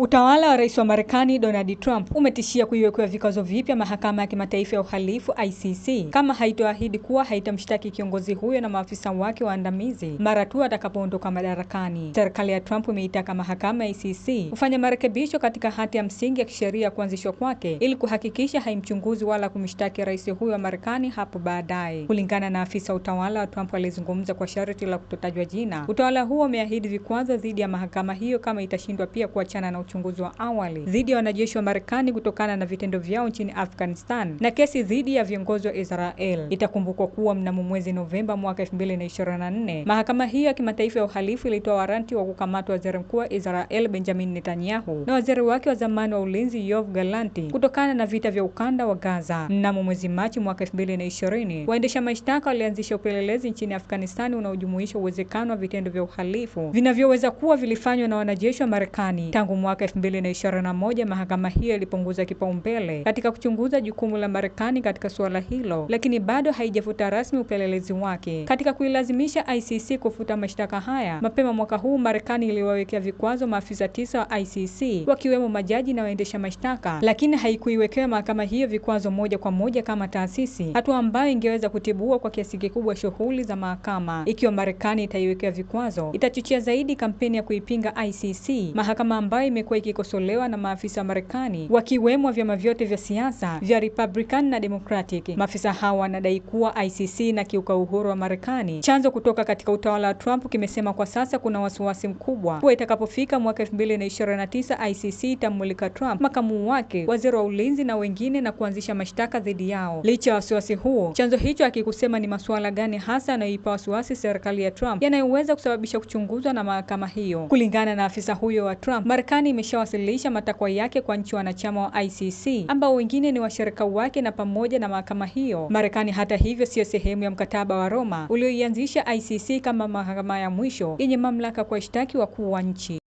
Utawala wa Rais wa Marekani Donald Trump umetishia kuiwekea vikwazo vipya Mahakama ya Kimataifa ya Uhalifu ICC kama haitoahidi kuwa haitamshtaki kiongozi huyo na maafisa wake waandamizi mara tu atakapoondoka madarakani. Serikali ya Trump imeitaka Mahakama ya ICC kufanya marekebisho katika hati ya msingi ya kisheria kuanzishwa kwake ili kuhakikisha haimchunguzi wala kumshtaki rais huyo wa Marekani hapo baadaye. Kulingana na afisa utawala wa Trump alizungumza kwa sharti la kutotajwa jina, utawala huo umeahidi vikwazo dhidi ya mahakama hiyo kama itashindwa pia kuachana na uchunguzi wa awali dhidi ya wanajeshi wa Marekani kutokana na vitendo vyao nchini Afghanistan na kesi dhidi ya viongozi wa Israel. Itakumbukwa kuwa mnamo mwezi Novemba mwaka 2024, mahakama hiyo ya kimataifa ya uhalifu ilitoa waranti wa kukamatwa waziri mkuu wa Israel Benjamin Netanyahu na waziri wake wa zamani wa ulinzi Yoav Gallant kutokana na vita vya ukanda wa Gaza. Mnamo mwezi Machi mwaka 2020, waendesha mashtaka walianzisha upelelezi nchini Afghanistan unaojumuisha uwezekano wa vitendo vya uhalifu vinavyoweza kuwa vilifanywa na wanajeshi wa Marekani. Tangu mwaka 2021, mahakama hiyo ilipunguza kipaumbele katika kuchunguza jukumu la Marekani katika suala hilo, lakini bado haijafuta rasmi upelelezi wake. Katika kuilazimisha ICC kufuta mashtaka haya, mapema mwaka huu Marekani iliwawekea vikwazo maafisa 9 wa ICC wakiwemo majaji na waendesha mashtaka, lakini haikuiwekea mahakama hiyo vikwazo moja kwa moja kama taasisi, hatua ambayo ingeweza kutibua kwa kiasi kikubwa shughuli za mahakama. Ikiwa Marekani itaiwekea vikwazo, itachochea zaidi kampeni ya kuipinga ICC, mahakama ambayo imekuwa ikikosolewa na maafisa wa Marekani wakiwemo vyama vyote vya siasa vya Republican na Democratic. Maafisa hawa wanadai kuwa ICC na kiuka uhuru wa Marekani. Chanzo kutoka katika utawala wa Trump kimesema kwa sasa kuna wasiwasi mkubwa kuwa itakapofika mwaka 2029 ICC itamulika Trump, makamu wake, waziri wa ulinzi na wengine na kuanzisha mashtaka dhidi yao. Licha ya wasiwasi huo, chanzo hicho hakikusema ni masuala gani hasa yanayoipa wasiwasi serikali ya Trump yanayoweza kusababisha kuchunguzwa na mahakama hiyo. Kulingana na afisa huyo wa Trump, Marekani imeshawasilisha matakwa yake kwa nchi wanachama wa ICC ambao wengine ni washirika wake na pamoja na mahakama hiyo. Marekani hata hivyo sio sehemu ya mkataba wa Roma ulioianzisha ICC kama mahakama ya mwisho yenye mamlaka kwa washtaki wakuu wa nchi.